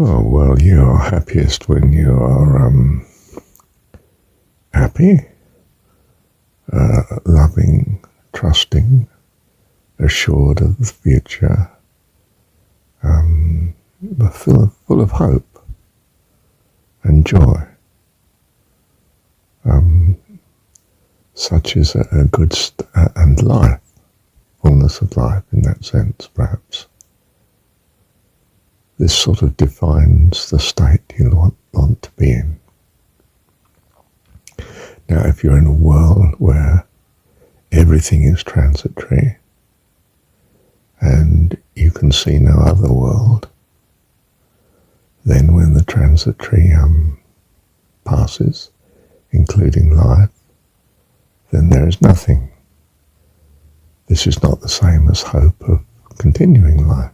Oh, well, you are happiest when you are happy, loving, trusting, assured of the future, full of hope and joy. Such is a good and life, fullness of life in that sense, perhaps. This sort of defines the state you want to be in. Now, if you're in a world where everything is transitory and you can see no other world, then when the transitory passes, including life, then there is nothing. This is not the same as hope of continuing life.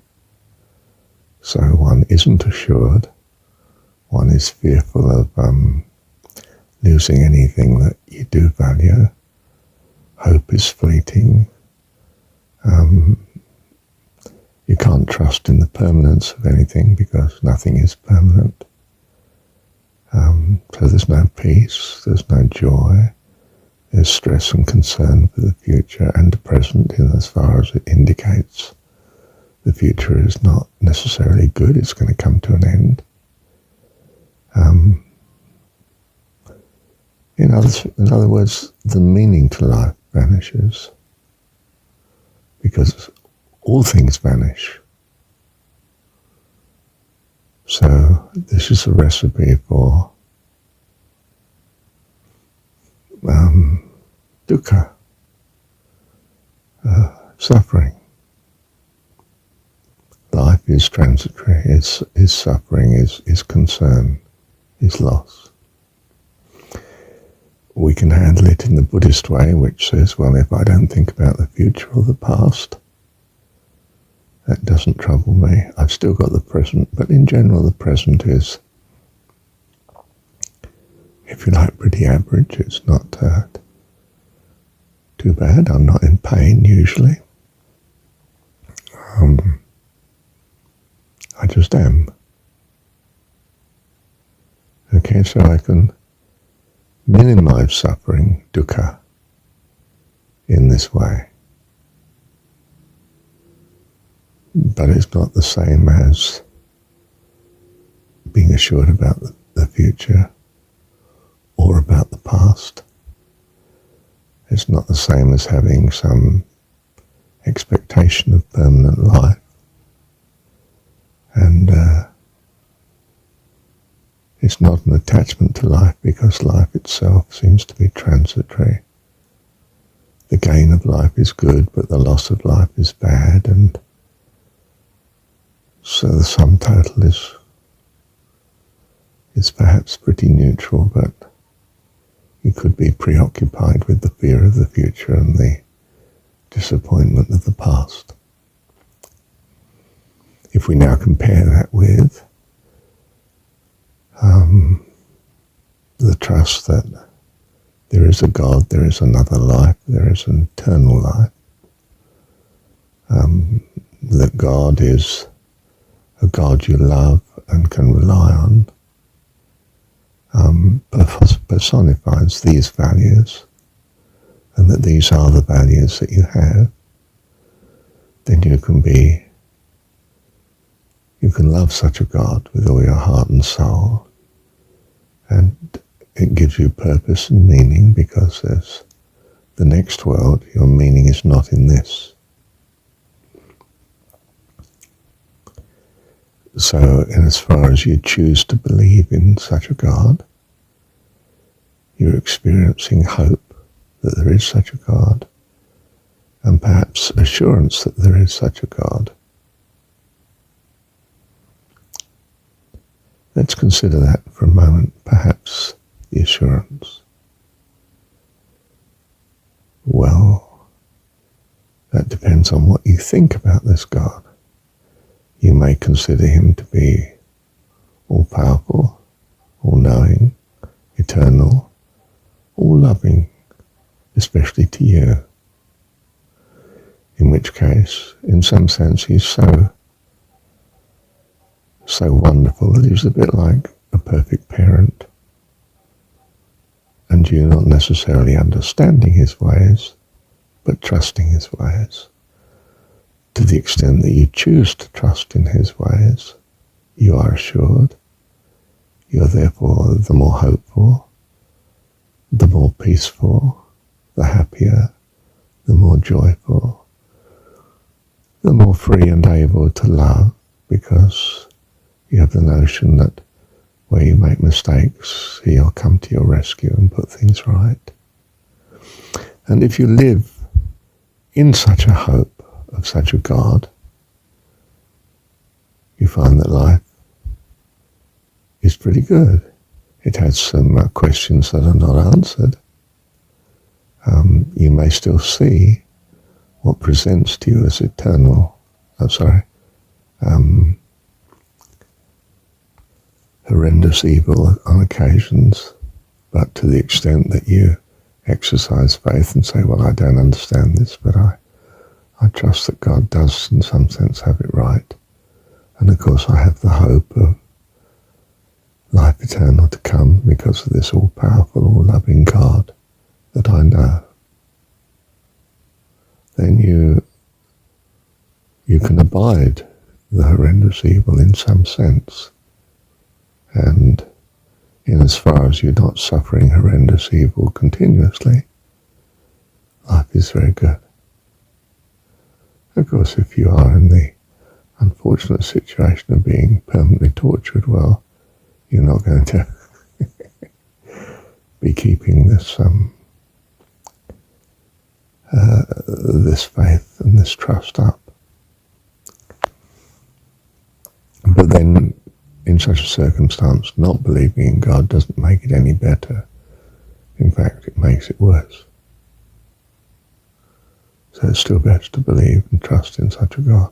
So one isn't assured, one is fearful of losing anything that you do value. Hope is fleeting. You can't trust in the permanence of anything because nothing is permanent. So there's no peace, there's no joy, there's stress and concern for the future and the present in as far as it indicates the future is not necessarily good, it's going to come to an end. In other words, the meaning to life vanishes because all things vanish. So this is a recipe for dukkha, suffering. Life is transitory, is suffering, is concern, is loss. We can handle it in the Buddhist way, which says, well, if I don't think about the future or the past, that doesn't trouble me. I've still got the present, but in general the present is, if you like, pretty average. It's not too bad. I'm not in pain usually. I just am. Okay, so I can minimize suffering, dukkha, in this way. But it's not the same as being assured about the future or about the past. It's not the same as having some expectation of permanent life. And it's not an attachment to life because life itself seems to be transitory. The gain of life is good, but the loss of life is bad, and so the sum total is perhaps pretty neutral, but you could be preoccupied with the fear of the future and the disappointment of the past. If we now compare that with the trust that there is a God, there is another life, there is an eternal life, that God is a God you love and can rely on, personifies these values, and that these are the values that you have, then you can love such a God with all your heart and soul, and it gives you purpose and meaning because there's the next world. Your meaning is not in this. So, in as far as you choose to believe in such a God, you're experiencing hope that there is such a God, and perhaps assurance that there is such a God. Let's consider that for a moment, perhaps the assurance. Well, that depends on what you think about this God. You may consider him to be all-powerful, all-knowing, eternal, all-loving, especially to you. In which case, in some sense, he's so so wonderful that he was a bit like a perfect parent, and you're not necessarily understanding his ways, but trusting his ways. To the extent that you choose to trust in his ways, you are assured. You're therefore the more hopeful, the more peaceful, the happier, the more joyful, the more free and able to love, because you have the notion that where you make mistakes, he'll come to your rescue and put things right. And if you live in such a hope of such a God, you find that life is pretty good. It has some questions that are not answered. You may still see what presents to you as eternal, horrendous evil on occasions, but to the extent that you exercise faith and say, well, I don't understand this, but I trust that God does in some sense have it right. And of course I have the hope of life eternal to come because of this all-powerful, all-loving God that I know. Then you can abide the horrendous evil in some sense. And in as far as you're not suffering horrendous evil continuously, life is very good. Of course, if you are in the unfortunate situation of being permanently tortured, well, you're not going to be keeping this this faith and this trust up. But then, in such a circumstance, not believing in God doesn't make it any better. In fact, it makes it worse. So it's still better to believe and trust in such a God.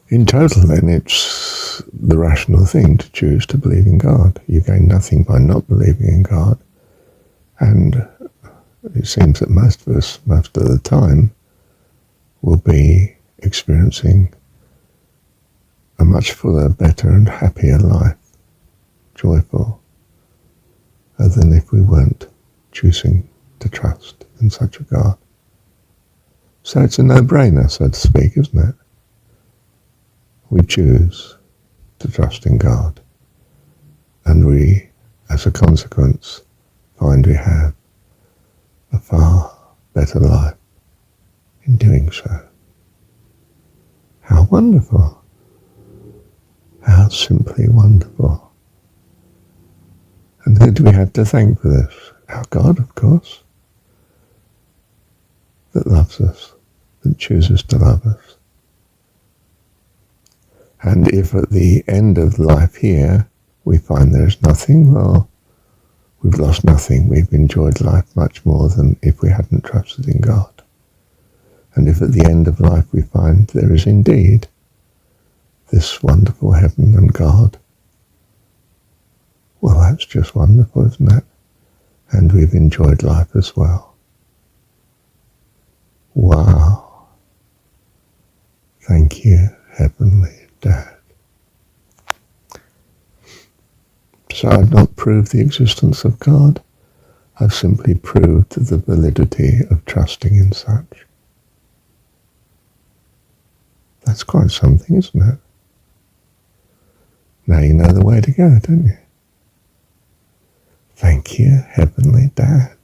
In total, then, it's the rational thing to choose to believe in God. You gain nothing by not believing in God. And it seems that most of us, most of the time, will be experiencing a much fuller, better and happier life, joyful, than if we weren't choosing to trust in such a God. So it's a no-brainer, so to speak, isn't it? We choose to trust in God, and we, as a consequence, find we have a far better life in doing so. How wonderful! How simply wonderful. And who do we have to thank for this? Our God, of course, that loves us, that chooses to love us. And if at the end of life here we find there's nothing, well, we've lost nothing. We've enjoyed life much more than if we hadn't trusted in God. And if at the end of life we find there is indeed this wonderful heaven and God, well, that's just wonderful, isn't it? And we've enjoyed life as well. Wow. Thank you, Heavenly Dad. So I've not proved the existence of God. I've simply proved the validity of trusting in such. That's quite something, isn't it? Now you know the way to go, don't you? Thank you, Heavenly Dad.